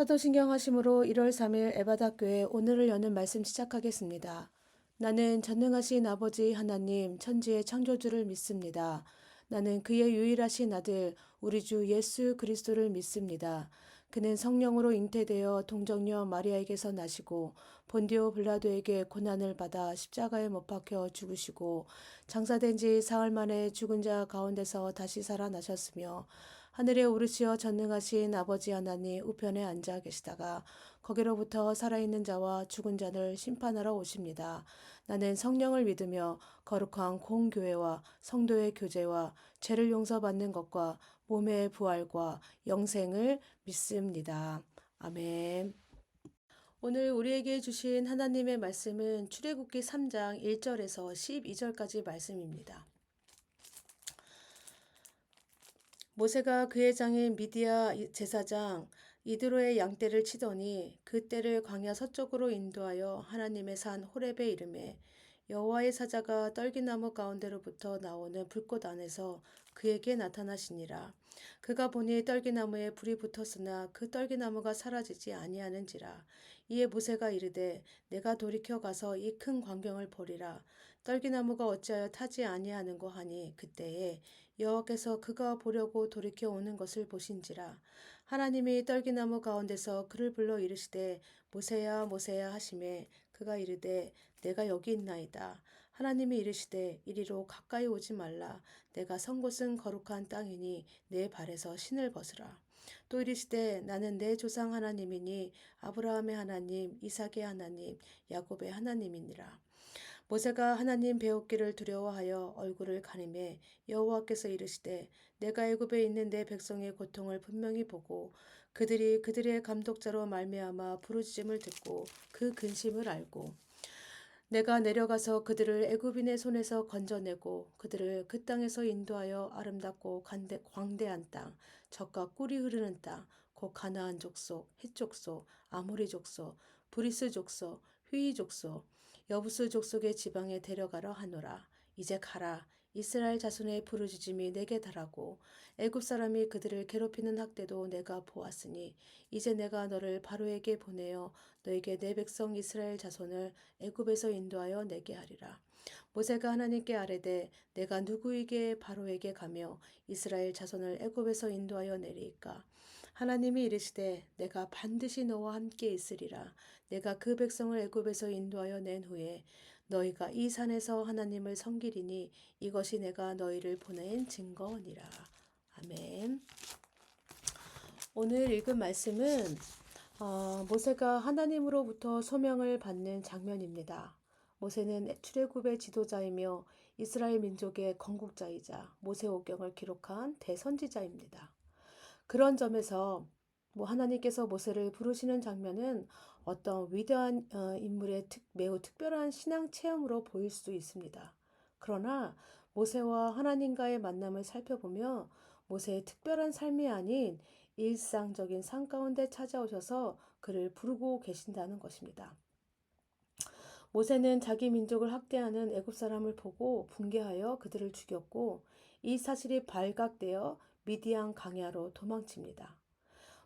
사도신경 하심으로 1월 3일 에바다교회 오늘을 여는 말씀 시작하겠습니다. 나는 전능하신 아버지 하나님 천지의 창조주를 믿습니다. 나는 그의 유일하신 아들 우리 주 예수 그리스도를 믿습니다. 그는 성령으로 잉태되어 동정녀 마리아에게서 나시고 본디오 빌라도에게 고난을 받아 십자가에 못 박혀 죽으시고 장사된 지 사흘 만에 죽은 자 가운데서 다시 살아나셨으며 하늘에 오르시어 전능하신 아버지 하나님 우편에 앉아 계시다가 거기로부터 살아있는 자와 죽은 자를 심판하러 오십니다. 나는 성령을 믿으며 거룩한 공교회와 성도의 교제와 죄를 용서받는 것과 몸의 부활과 영생을 믿습니다. 아멘. 오늘 우리에게 주신 하나님의 말씀은 출애굽기 3장 1절에서 12절까지 말씀입니다. 모세가 그의 장인 미디아 제사장 이드로의 양떼를 치더니 그 떼를 광야 서쪽으로 인도하여 하나님의 산 호렙에 이르매 여호와의 사자가 떨기나무 가운데로부터 나오는 불꽃 안에서 그에게 나타나시니라. 그가 보니 떨기나무에 불이 붙었으나 그 떨기나무가 사라지지 아니하는지라. 이에 모세가 이르되 내가 돌이켜 가서 이 큰 광경을 보리라. 떨기나무가 어찌하여 타지 아니하는고 하니 그때에 여호와께서 그가 보려고 돌이켜 오는 것을 보신지라. 하나님이 떨기나무 가운데서 그를 불러 이르시되 모세야 모세야 하시매 그가 이르되 내가 여기 있나이다. 하나님이 이르시되 이리로 가까이 오지 말라. 내가 선 곳은 거룩한 땅이니 내 발에서 신을 벗으라. 또 이르시되 나는 내 조상 하나님이니 아브라함의 하나님, 이삭의 하나님, 야곱의 하나님이니라. 모세가 하나님 배웠기를 두려워하여 얼굴을 가리매 여호와께서 이르시되 내가 애굽에 있는 내 백성의 고통을 분명히 보고 그들이 그들의 감독자로 말미암아 부르짖음을 듣고 그 근심을 알고 내가 내려가서 그들을 애굽인의 손에서 건져내고 그들을 그 땅에서 인도하여 아름답고 광대한 땅, 젖과 꿀이 흐르는 땅, 곧 가나안 족속, 헷 족속, 아모리 족속, 브리스 족속, 휘이 족속, 여부스 족속의 지방에 데려가려 하노라. 이제 가라. 이스라엘 자손의 부르짖음이 내게 달하고 애굽 사람이 그들을 괴롭히는 학대도 내가 보았으니 이제 내가 너를 바로에게 보내어 너에게 내 백성 이스라엘 자손을 애굽에서 인도하여 내게 하리라. 모세가 하나님께 아뢰되 내가 누구에게 바로에게 가며 이스라엘 자손을 애굽에서 인도하여 내리이까. 하나님이 이르시되 내가 반드시 너와 함께 있으리라. 내가 그 백성을 애굽에서 인도하여 낸 후에 너희가 이 산에서 하나님을 섬기리니 이것이 내가 너희를 보낸 증거니라. 아멘. 오늘 읽은 말씀은 모세가 하나님으로부터 소명을 받는 장면입니다. 모세는 출애굽의 지도자이며 이스라엘 민족의 건국자이자 모세오경을 기록한 대선지자입니다. 그런 점에서 하나님께서 모세를 부르시는 장면은 어떤 위대한 인물의 매우 특별한 신앙 체험으로 보일 수 있습니다. 그러나 모세와 하나님과의 만남을 살펴보며 모세의 특별한 삶이 아닌 일상적인 삶 가운데 찾아오셔서 그를 부르고 계신다는 것입니다. 모세는 자기 민족을 학대하는 애굽 사람을 보고 분개하여 그들을 죽였고 이 사실이 발각되어 미디안 강야로 도망칩니다.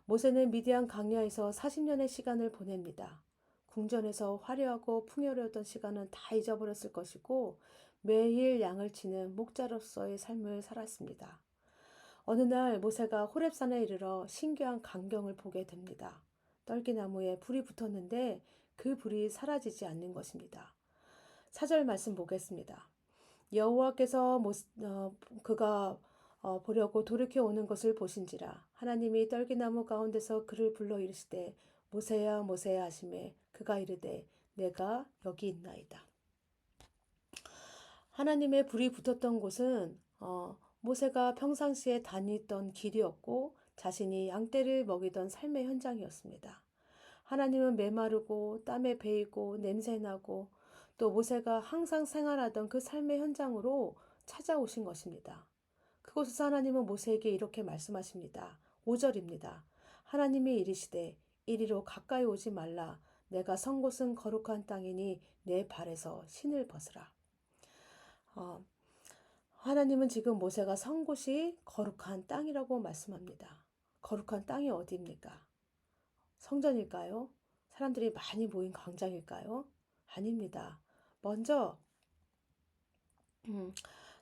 모세는 미디안 강야에서 40년의 시간을 보냅니다. 궁전에서 화려하고 풍요로웠던 시간은 다 잊어버렸을 것이고 매일 양을 치는 목자로서의 삶을 살았습니다. 어느 날 모세가 호렙산에 이르러 신기한 광경을 보게 됩니다. 떨기나무에 불이 붙었는데 그 불이 사라지지 않는 것입니다. 4절 말씀 보겠습니다. 여호와께서 그가 보려고 돌이켜 오는 것을 보신지라. 하나님이 떨기나무 가운데서 그를 불러 이르시되 모세야 모세야 하시매 그가 이르되 내가 여기 있나이다. 하나님의 불이 붙었던 곳은 모세가 평상시에 다니던 길이었고 자신이 양떼를 먹이던 삶의 현장이었습니다. 하나님은 메마르고 땀에 베이고 냄새나고 또 모세가 항상 생활하던 그 삶의 현장으로 찾아오신 것입니다. 그곳에서 하나님은 모세에게 이렇게 말씀하십니다. 5절입니다. 하나님이 이르시되 이리로 가까이 오지 말라. 내가 선 곳은 거룩한 땅이니 내 발에서 신을 벗으라. 하나님은 지금 모세가 선 곳이 거룩한 땅이라고 말씀합니다. 거룩한 땅이 어디입니까? 성전일까요? 사람들이 많이 모인 광장일까요? 아닙니다. 먼저 음,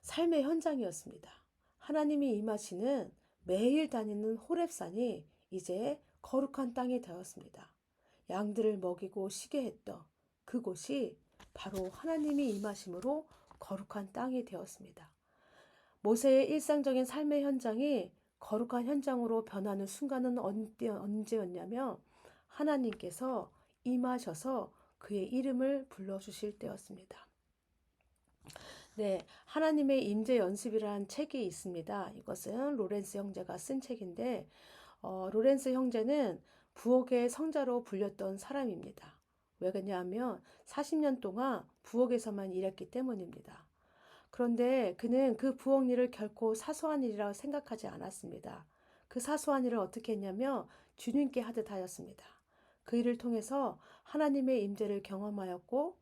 삶의 현장이었습니다. 하나님이 임하시는 매일 다니는 호렙산이 이제 거룩한 땅이 되었습니다. 양들을 먹이고 쉬게 했던 그곳이 바로 하나님이 임하심으로 거룩한 땅이 되었습니다. 모세의 일상적인 삶의 현장이 거룩한 현장으로 변하는 순간은 언제였냐면 하나님께서 임하셔서 그의 이름을 불러주실 때였습니다. 네, 하나님의 임재 연습이라는 책이 있습니다. 이것은 로렌스 형제가 쓴 책인데 로렌스 형제는 부엌의 성자로 불렸던 사람입니다. 왜 그러냐면 40년 동안 부엌에서만 일했기 때문입니다. 그런데 그는 그 부엌 일을 결코 사소한 일이라고 생각하지 않았습니다. 그 사소한 일을 어떻게 했냐면 주님께 하듯 하였습니다. 그 일을 통해서 하나님의 임재를 경험하였고,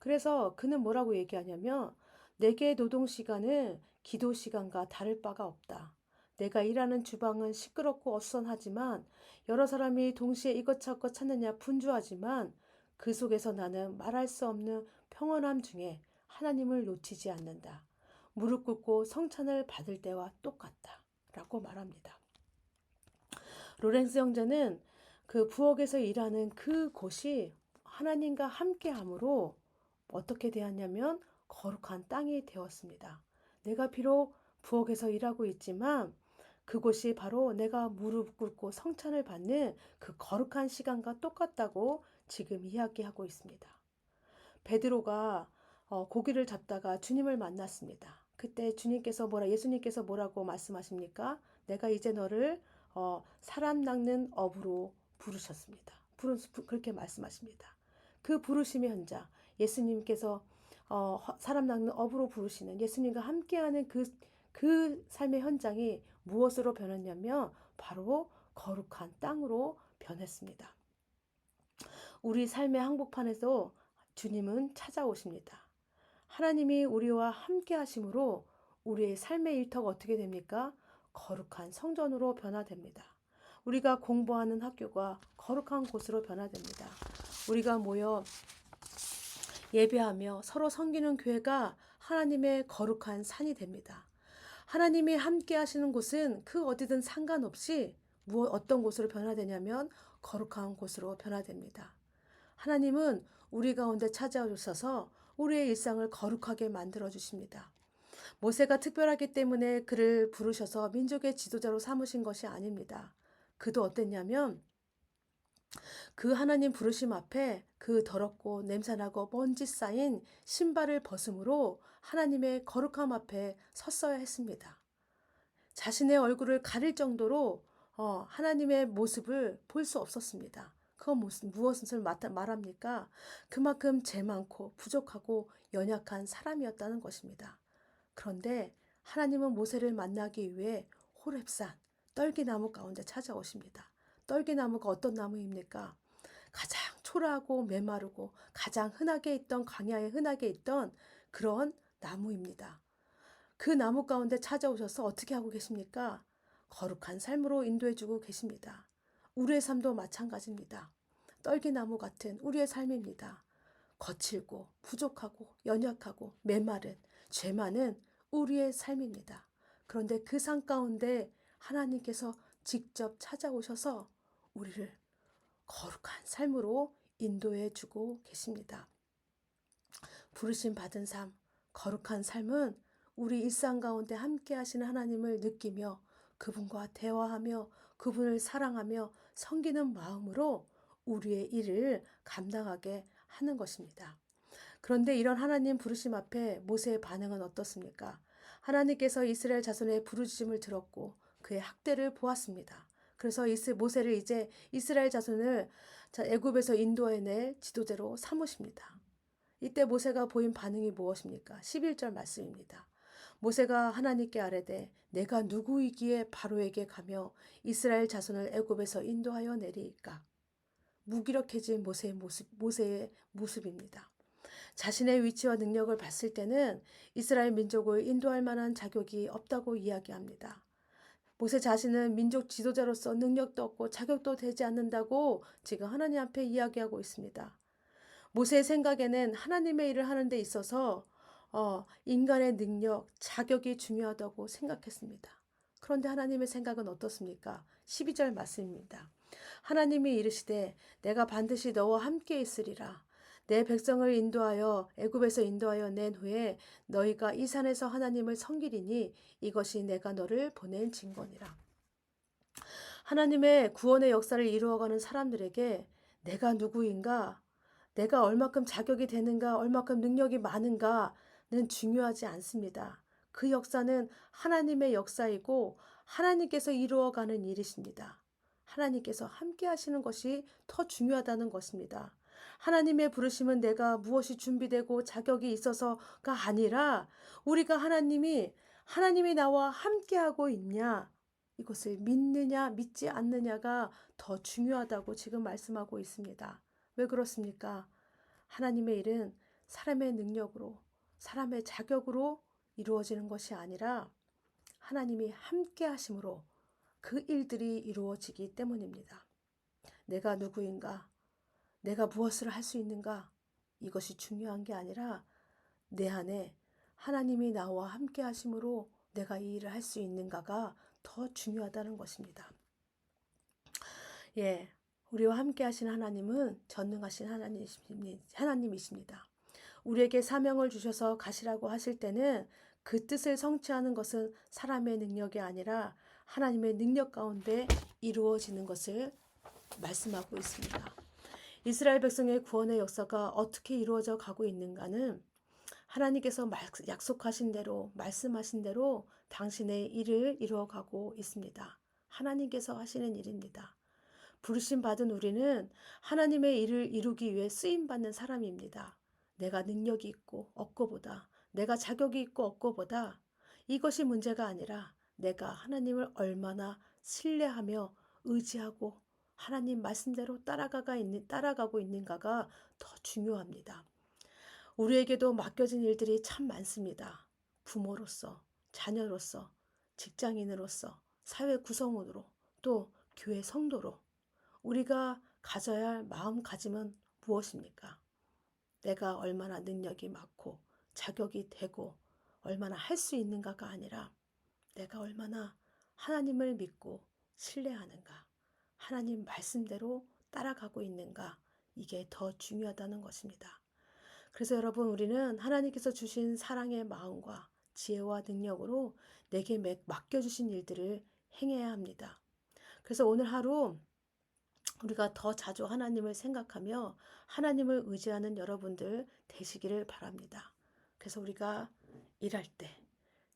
그래서 그는 뭐라고 얘기하냐면 내게 노동 시간은 기도 시간과 다를 바가 없다. 내가 일하는 주방은 시끄럽고 어수선하지만 여러 사람이 동시에 이것저것 찾느냐 분주하지만 그 속에서 나는 말할 수 없는 평온함 중에 하나님을 놓치지 않는다. 무릎 꿇고 성찬을 받을 때와 똑같다. 라고 말합니다. 로렌스 형제는 그 부엌에서 일하는 그 곳이 하나님과 함께함으로 어떻게 되었냐면 거룩한 땅이 되었습니다. 내가 비록 부엌에서 일하고 있지만 그곳이 바로 내가 무릎 꿇고 성찬을 받는 그 거룩한 시간과 똑같다고 지금 이야기하고 있습니다. 베드로가 고기를 잡다가 주님을 만났습니다. 그때 예수님께서 뭐라고 말씀하십니까? 내가 이제 너를 사람 낚는 어부로 부르셨습니다. 그렇게 말씀하십니다. 그 부르심의 현장, 예수님께서 사람 낚는 어부로 부르시는 예수님과 함께하는 그 삶의 현장이 무엇으로 변했냐면 바로 거룩한 땅으로 변했습니다. 우리 삶의 한복판에서 주님은 찾아오십니다. 하나님이 우리와 함께 하심으로 우리의 삶의 일터가 어떻게 됩니까? 거룩한 성전으로 변화됩니다. 우리가 공부하는 학교가 거룩한 곳으로 변화됩니다. 우리가 모여 예배하며 서로 섬기는 교회가 하나님의 거룩한 산이 됩니다. 하나님이 함께 하시는 곳은 그 어디든 상관없이 어떤 곳으로 변화되냐면 거룩한 곳으로 변화됩니다. 하나님은 우리 가운데 찾아오셔서 우리의 일상을 거룩하게 만들어 주십니다. 모세가 특별하기 때문에 그를 부르셔서 민족의 지도자로 삼으신 것이 아닙니다. 그도 어땠냐면 그 하나님 부르심 앞에 그 더럽고 냄새나고 먼지 쌓인 신발을 벗음으로 하나님의 거룩함 앞에 섰어야 했습니다. 자신의 얼굴을 가릴 정도로 하나님의 모습을 볼 수 없었습니다. 그건 무엇을 말합니까? 그만큼 죄 많고 부족하고 연약한 사람이었다는 것입니다. 그런데 하나님은 모세를 만나기 위해 호렙산 떨기나무 가운데 찾아오십니다. 떨기나무가 어떤 나무입니까? 가장 초라하고 메마르고 가장 흔하게 있던 광야에 흔하게 있던 그런 나무입니다. 그 나무 가운데 찾아오셔서 어떻게 하고 계십니까? 거룩한 삶으로 인도해주고 계십니다. 우리의 삶도 마찬가지입니다. 떨기나무 같은 우리의 삶입니다. 거칠고 부족하고 연약하고 메마른 죄 많은 우리의 삶입니다. 그런데 그 삶 가운데 하나님께서 직접 찾아오셔서 우리를 거룩한 삶으로 인도해 주고 계십니다. 부르심 받은 삶, 거룩한 삶은 우리 일상 가운데 함께 하시는 하나님을 느끼며 그분과 대화하며 그분을 사랑하며 섬기는 마음으로 우리의 일을 감당하게 하는 것입니다. 그런데 이런 하나님 부르심 앞에 모세의 반응은 어떻습니까? 하나님께서 이스라엘 자손의 부르짖음을 들었고 그의 학대를 보았습니다. 그래서 모세를 이제 이스라엘 자손을 애굽에서 인도해낼 지도자로 삼으십니다. 이때 모세가 보인 반응이 무엇입니까? 11절 말씀입니다. 모세가 하나님께 아뢰되 내가 누구이기에 바로에게 가며 이스라엘 자손을 애굽에서 인도하여 내리까? 무기력해진 모세의 모습입니다. 자신의 위치와 능력을 봤을 때는 이스라엘 민족을 인도할 만한 자격이 없다고 이야기합니다. 모세 자신은 민족 지도자로서 능력도 없고 자격도 되지 않는다고 지금 하나님 앞에 이야기하고 있습니다. 모세의 생각에는 하나님의 일을 하는 데 있어서 인간의 능력, 자격이 중요하다고 생각했습니다. 그런데 하나님의 생각은 어떻습니까? 12절 말씀입니다. 하나님이 이르시되 내가 반드시 너와 함께 있으리라. 내 백성을 인도하여 애굽에서 인도하여 낸 후에 너희가 이 산에서 하나님을 섬기리니 이것이 내가 너를 보낸 증거니라. 하나님의 구원의 역사를 이루어가는 사람들에게 내가 누구인가, 내가 얼마큼 자격이 되는가, 얼마큼 능력이 많은가는 중요하지 않습니다. 그 역사는 하나님의 역사이고 하나님께서 이루어가는 일이십니다. 하나님께서 함께 하시는 것이 더 중요하다는 것입니다. 하나님의 부르심은 내가 무엇이 준비되고 자격이 있어서가 아니라 우리가 하나님이 나와 함께하고 있냐, 이것을 믿느냐 믿지 않느냐가 더 중요하다고 지금 말씀하고 있습니다. 왜 그렇습니까? 하나님의 일은 사람의 능력으로, 사람의 자격으로 이루어지는 것이 아니라 하나님이 함께 하심으로 그 일들이 이루어지기 때문입니다. 내가 누구인가? 내가 무엇을 할 수 있는가? 이것이 중요한 게 아니라 내 안에 하나님이 나와 함께 하심으로 내가 이 일을 할 수 있는가가 더 중요하다는 것입니다. 예, 우리와 함께 하신 하나님은 전능하신 하나님이십니다. 우리에게 사명을 주셔서 가시라고 하실 때는 그 뜻을 성취하는 것은 사람의 능력이 아니라 하나님의 능력 가운데 이루어지는 것을 말씀하고 있습니다. 이스라엘 백성의 구원의 역사가 어떻게 이루어져 가고 있는가는 하나님께서 약속하신 대로, 말씀하신 대로 당신의 일을 이루어가고 있습니다. 하나님께서 하시는 일입니다. 부르심 받은 우리는 하나님의 일을 이루기 위해 쓰임받는 사람입니다. 내가 능력이 있고 없고보다, 내가 자격이 있고 없고보다 이것이 문제가 아니라 내가 하나님을 얼마나 신뢰하며 의지하고 하나님 말씀대로 따라가고 있는가가 더 중요합니다. 우리에게도 맡겨진 일들이 참 많습니다. 부모로서, 자녀로서, 직장인으로서, 사회 구성원으로, 또 교회 성도로 우리가 가져야 할 마음가짐은 무엇입니까? 내가 얼마나 능력이 많고 자격이 되고 얼마나 할 수 있는가가 아니라 내가 얼마나 하나님을 믿고 신뢰하는가, 하나님 말씀대로 따라가고 있는가, 이게 더 중요하다는 것입니다. 그래서 여러분, 우리는 하나님께서 주신 사랑의 마음과 지혜와 능력으로 내게 맡겨주신 일들을 행해야 합니다. 그래서 오늘 하루 우리가 더 자주 하나님을 생각하며 하나님을 의지하는 여러분들 되시기를 바랍니다. 그래서 우리가 일할 때,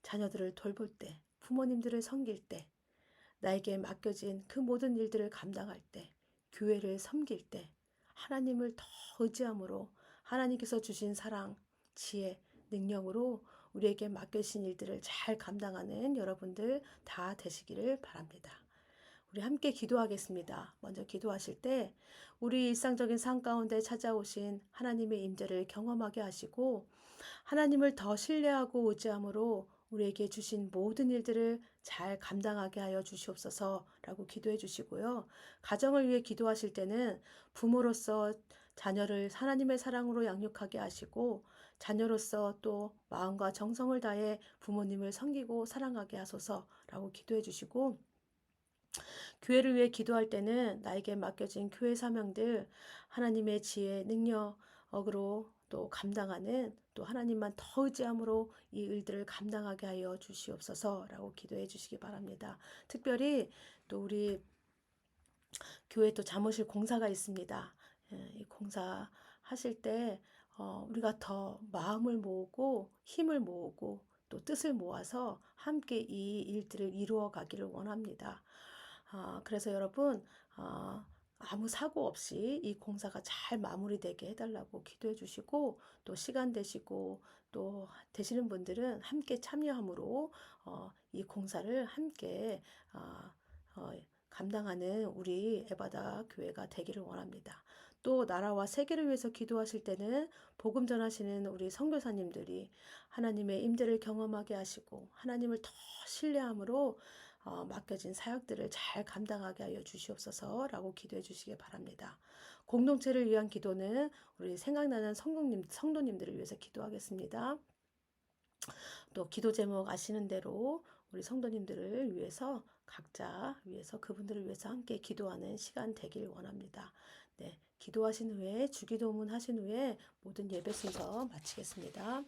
자녀들을 돌볼 때, 부모님들을 섬길 때, 나에게 맡겨진 그 모든 일들을 감당할 때, 교회를 섬길 때 하나님을 더 의지함으로 하나님께서 주신 사랑, 지혜, 능력으로 우리에게 맡겨진 일들을 잘 감당하는 여러분들 다 되시기를 바랍니다. 우리 함께 기도하겠습니다. 먼저 기도하실 때 우리 일상적인 삶 가운데 찾아오신 하나님의 임재를 경험하게 하시고 하나님을 더 신뢰하고 의지함으로 우리에게 주신 모든 일들을 잘 감당하게 하여 주시옵소서라고 기도해 주시고요. 가정을 위해 기도하실 때는 부모로서 자녀를 하나님의 사랑으로 양육하게 하시고 자녀로서 또 마음과 정성을 다해 부모님을 섬기고 사랑하게 하소서라고 기도해 주시고 교회를 위해 기도할 때는 나에게 맡겨진 교회 사명들 하나님의 지혜, 능력으로 또 감당하는 또 하나님만 더 의지함으로 이 일들을 감당하게 하여 주시옵소서라고 기도해 주시기 바랍니다. 특별히 또 우리 교회 또 사무실 공사가 있습니다. 이 공사 하실 때 우리가 더 마음을 모으고 힘을 모으고 또 뜻을 모아서 함께 이 일들을 이루어 가기를 원합니다. 그래서 여러분 아무 사고 없이 이 공사가 잘 마무리되게 해달라고 기도해 주시고 또 시간 되시고 또 되시는 분들은 함께 참여함으로 이 공사를 함께 감당하는 우리 에바다 교회가 되기를 원합니다. 또 나라와 세계를 위해서 기도하실 때는 복음 전하시는 우리 선교사님들이 하나님의 임재를 경험하게 하시고 하나님을 더 신뢰함으로 맡겨진 사역들을 잘 감당하게 하여 주시옵소서라고 기도해 주시기 바랍니다. 공동체를 위한 기도는 우리 생각나는 성도님들을 위해서 기도하겠습니다. 또 기도 제목 아시는 대로 우리 성도님들을 위해서 각자 위해서 그분들을 위해서 함께 기도하는 시간 되길 원합니다. 네, 기도하신 후에 주기도문 하신 후에 모든 예배 순서 마치겠습니다.